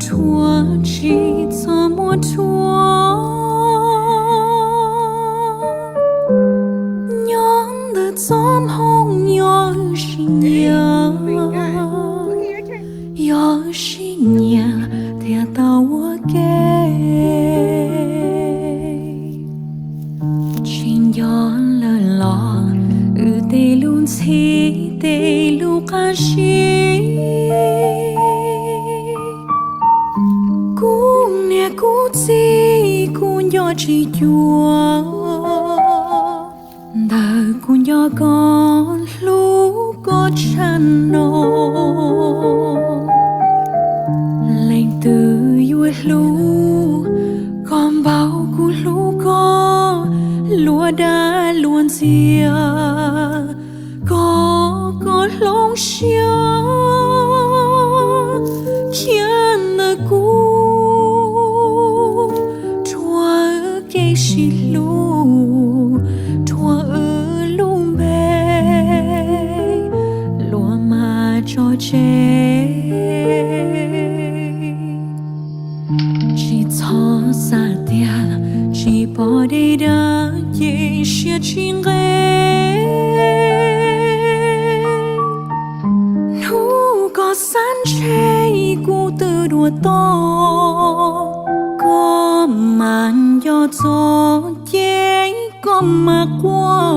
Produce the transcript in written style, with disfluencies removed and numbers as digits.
thua chỉ cho mua thua nhóm từ xóm hông nhớ xin nhớ nhớ xin nhớ thì tao kê xin nhớ lơ lọ tê luôn si tê lu ca si cú nè cú chi cú nhỏ chỉ chua đời cú nhỏ con lú có chăn nô lên từ vui lú con bao cú lú có lúa đã luôn xìa có lông xia chiên nơ cú chua cây xì lú chua lú bê lúa mà cho chê chỉ cho xa tia chỉ bỏ đi đã dễ xia chinh ghê nụ có sán chê cụ từ đùa to có màn gió gió dễ có mà qua